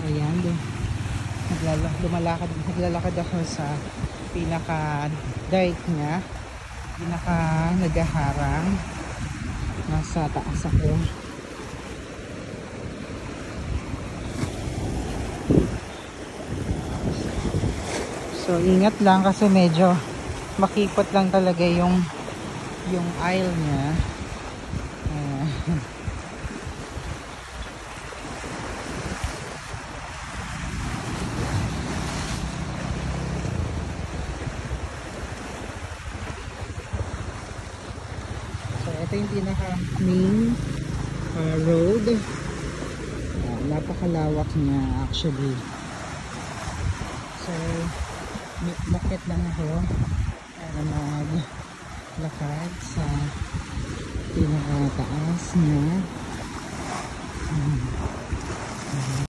Ayan, naglalakad ako sa pinaka dike niya, pinaka nagaharang. Nasa taas ako. So ingat lang kasi medyo makipot lang talaga yung aisle niya. So ito yung pinaka main road. Napakalawak niya actually. So bakit lang ako para maglakad sa pinakataas niya.